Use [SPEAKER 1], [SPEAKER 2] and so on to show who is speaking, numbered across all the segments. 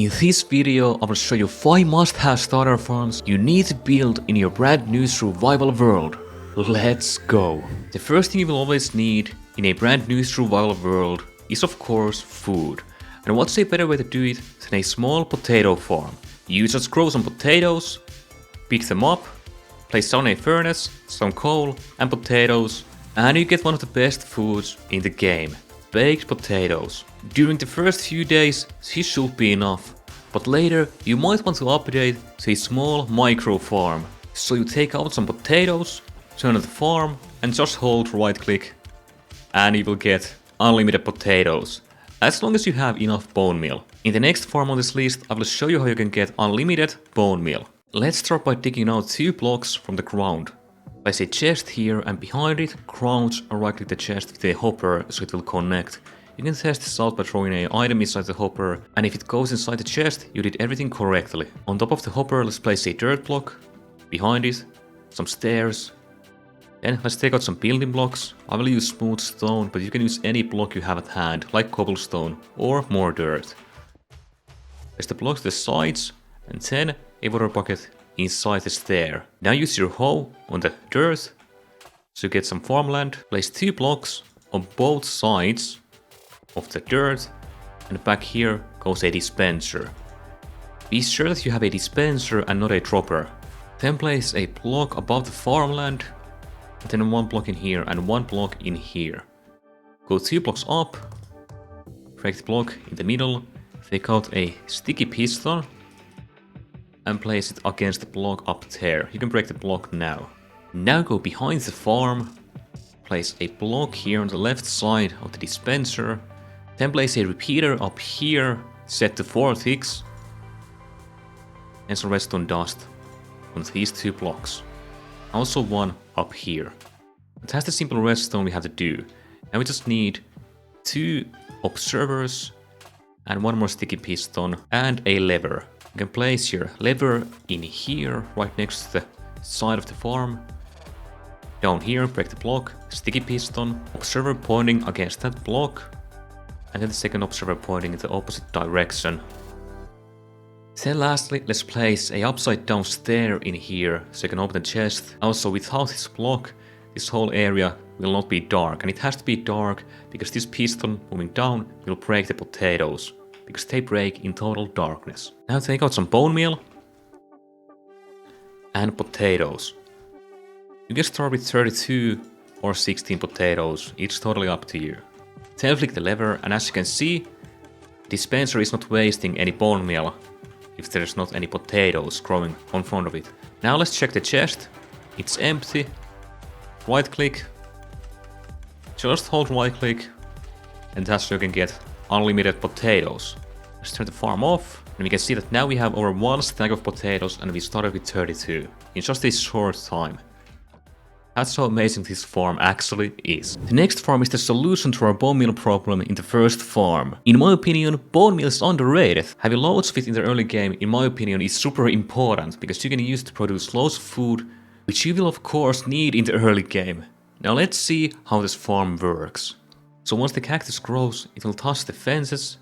[SPEAKER 1] In this video, I will show you 5 must-have starter farms you need to build in your brand new survival world. Let's go! The first thing you will always need in a brand new survival world is of course food. And what's a better way to do it than a small potato farm? You just grow some potatoes, pick them up, place down a furnace, some coal and potatoes, and you get one of the best foods in the game. Baked potatoes. During the first few days this should be enough, but later you might want to upgrade to a small micro farm. So you take out some potatoes, turn on the farm and just hold right click and you will get unlimited potatoes, as long as you have enough bone meal. In the next farm on this list I will show you how you can get unlimited bone meal. Let's start by digging out 2 blocks from the ground. Place a chest here and behind it, crouch and right click the chest with a hopper so it will connect. You can test this out by throwing an item inside the hopper, and if it goes inside the chest, you did everything correctly. On top of the hopper, let's place a dirt block. Behind it, some stairs. Then let's take out some building blocks. I will use smooth stone, but you can use any block you have at hand, like cobblestone or more dirt. Place the blocks to the sides, and then a water bucket inside the stair. Now use your hoe on the dirt to get some farmland. Place 2 blocks on both sides of the dirt, and back here goes a dispenser. Be sure that you have a dispenser and not a dropper. Then place a block above the farmland, and then 1 block in here and 1 block in here. Go 2 blocks up, break the block in the middle, take out a sticky piston and place it against the block up there. You can break the block now. Now go behind the farm, place a block here on the left side of the dispenser, then place a repeater up here, set to 4 ticks, and some redstone dust on these 2 blocks. Also 1 up here. That's the simple redstone we have to do. Now we just need 2 observers and 1 more sticky piston and a lever. You can place your lever in here, right next to the side of the farm. Down here, break the block, sticky piston, observer pointing against that block, and then the second observer pointing in the opposite direction. Then lastly, let's place a upside down stair in here, so you can open the chest. Also, without this block, this whole area will not be dark, and it has to be dark because this piston moving down will break the potatoes, because they break in total darkness. Now take out some bone meal and potatoes. You can start with 32 or 16 potatoes, it's totally up to you. Then flick the lever, and as you can see, the dispenser is not wasting any bone meal if there's not any potatoes growing on front of it. Now let's check the chest. It's empty. Right click. Just hold right click, and that's how you can get unlimited potatoes. Let's turn the farm off, and we can see that now we have over 1 stack of potatoes and we started with 32 in just a short time. That's how amazing this farm actually is. The next farm is the solution to our bone meal problem in the first farm. In my opinion, bone meal is underrated. Having loads of it in the early game, in my opinion, is super important because you can use it to produce loads of food, which you will of course need in the early game. Now let's see how this farm works. So once the cactus grows, it will touch the fences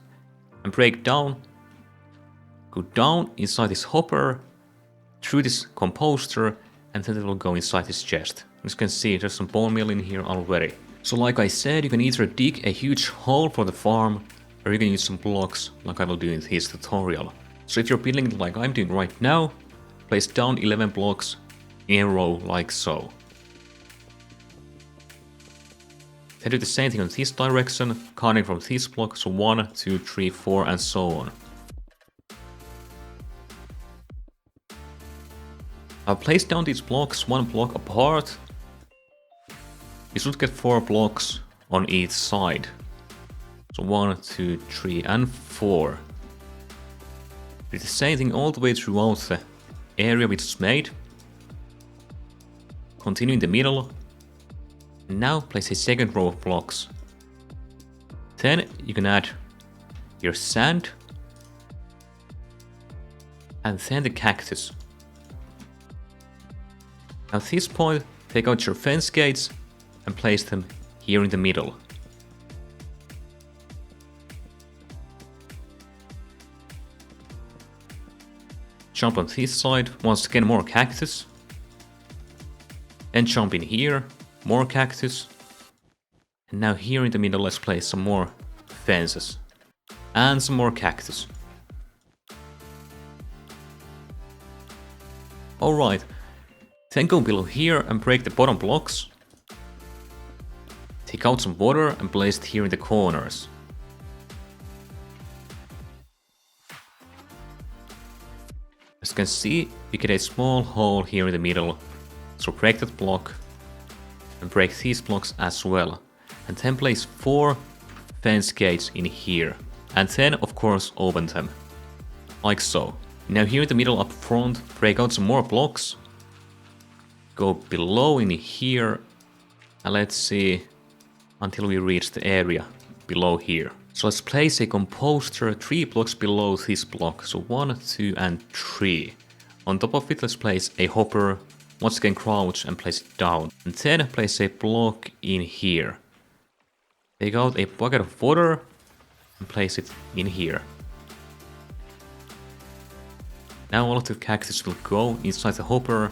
[SPEAKER 1] and break down, go down inside this hopper, through this composter, and then it will go inside this chest. As you can see, there's some bone meal in here already. So like I said, you can either dig a huge hole for the farm, or you can use some blocks like I will do in this tutorial. So if you're building it like I'm doing right now, place down 11 blocks in a row like so. Then do the same thing on this direction, counting from this block, so 1, 2, 3, 4 and so on. Now place down these blocks 1 block apart. You should get 4 blocks on each side. So 1, 2, 3 and 4. Do the same thing all the way throughout the area which is made. Continue in the middle. Now place a second row of blocks. Then you can add your sand and then the cactus. At this point, take out your fence gates and place them here in the middle. Jump on this side, once again more cactus. And jump in here, more cactus. And now here in the middle let's place some more fences. And some more cactus. Alright, then go below here and break the bottom blocks. Take out some water and place it here in the corners. As you can see, you get a small hole here in the middle. So break that block and break these blocks as well. And then place 4 fence gates in here. And then of course open them. Like so. Now here in the middle up front, break out some more blocks. Go below in here. And let's see until we reach the area below here. So let's place a composter 3 blocks below this block. So 1, 2 and 3. On top of it let's place a hopper. Once again crouch and place it down. And then place a block in here. Take out a bucket of water and place it in here. Now all of the cactus will go inside the hopper.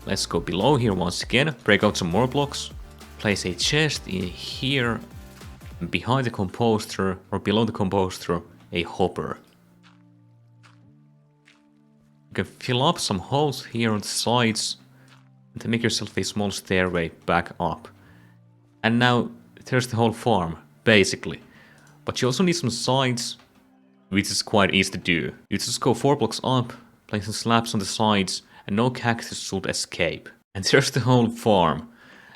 [SPEAKER 1] Let's go below here once again, break out some more blocks. Place a chest in here. And behind the composter or below the composter, a hopper. You can fill up some holes here on the sides and then make yourself a small stairway back up. And now there's the whole farm, basically. But you also need some sides, which is quite easy to do. You just go 4 blocks up, place some slabs on the sides, and no cactus should escape. And there's the whole farm.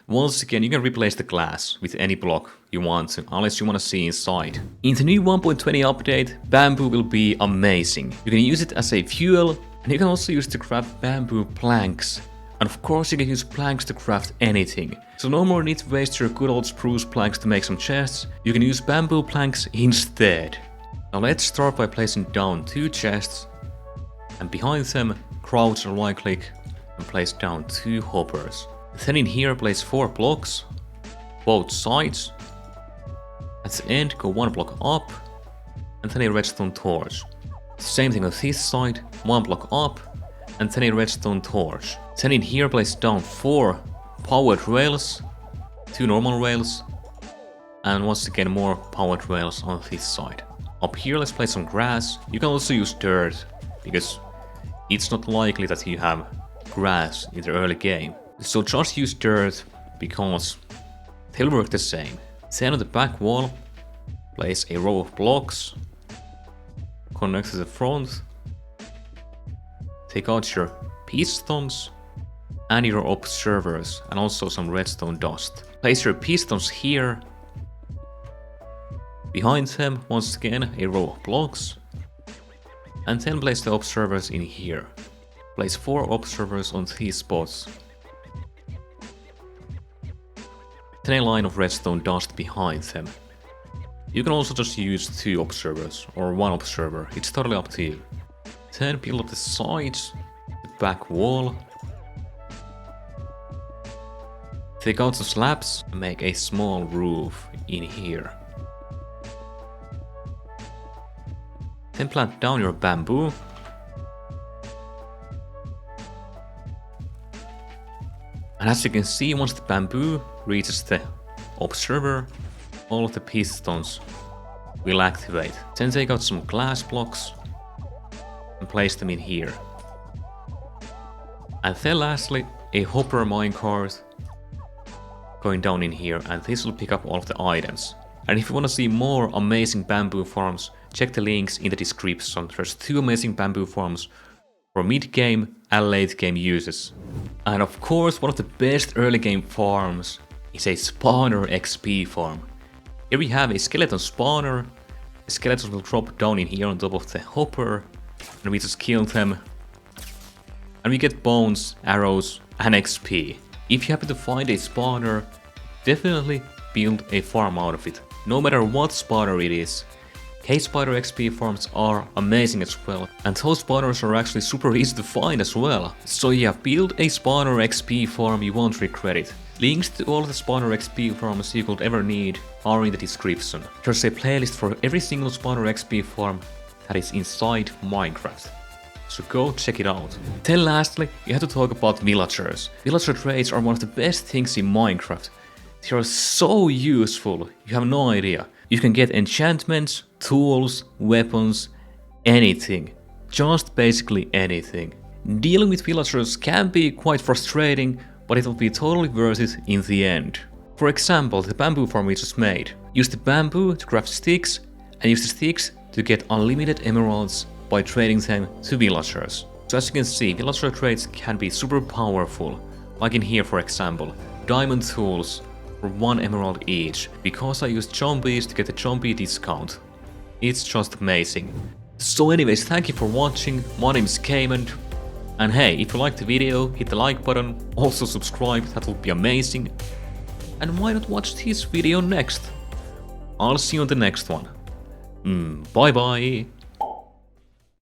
[SPEAKER 1] Once again, you can replace the glass with any block you want to, unless you want to see inside. In the new 1.20 update, bamboo will be amazing. You can use it as a fuel, and you can also use it to craft bamboo planks. And of course you can use planks to craft anything. So no more need to waste your good old spruce planks to make some chests, you can use bamboo planks instead. Now let's start by placing down 2 chests, and behind them crouch and right click and place down 2 hoppers. Then in here place 4 blocks, both sides. At the end go 1 block up, and then a redstone torch. Same thing on this side, 1 block up, and then a redstone torch. Then in here place down 4 powered rails, 2 normal rails, and once again more powered rails on this side. Up here let's place some grass. You can also use dirt, because it's not likely that you have grass in the early game. So just use dirt, because they'll work the same. Then on the back wall, place a row of blocks, connect to the front, take out your pistons and your observers and also some redstone dust. Place your pistons here. Behind them, once again, a row of blocks. And then place the observers in here. Place 4 observers on these spots. Then a line of redstone dust behind them. You can also just use 2 observers or 1 observer, it's totally up to you. Then build up the sides, the back wall. Take out the slabs and make a small roof in here. Then plant down your bamboo. And as you can see, once the bamboo reaches the observer, all of the pistons will activate. Then take out some glass blocks and place them in here. And then lastly, a hopper minecart going down in here, and this will pick up all of the items. And if you want to see more amazing bamboo farms, check the links in the description. There's 2 amazing bamboo farms for mid-game and late-game uses. And of course, one of the best early-game farms is a spawner XP farm. Here we have a skeleton spawner. The skeletons will drop down in here on top of the hopper, and we just kill them. And we get bones, arrows, and XP. If you happen to find a spawner, definitely build a farm out of it. No matter what spawner it is. Cave spider XP farms are amazing as well, and those spawners are actually super easy to find as well. So yeah, build a spawner XP farm, you won't regret it. Links to all the spawner XP farms you could ever need are in the description. There's a playlist for every single spawner XP farm that is inside Minecraft. so go check it out. Then lastly, you have to talk about villagers. Villager trades are one of the best things in Minecraft. They are so useful, you have no idea. You can get enchantments, tools, weapons, anything. Just basically anything. Dealing with villagers can be quite frustrating, but it will be totally worth it in the end. For example, the bamboo farm we just made. Use the bamboo to craft sticks, and use the sticks to get unlimited emeralds by trading them to villagers. So as you can see, villager trades can be super powerful. Like in here for example, diamond tools for 1 emerald each, because I used zombies to get the zombie discount. It's just amazing. So anyways, thank you for watching, my name is Kmond. And hey, if you liked the video, hit the like button, also subscribe, that would be amazing. And why not watch this video next? I'll see you on the next one. Bye bye!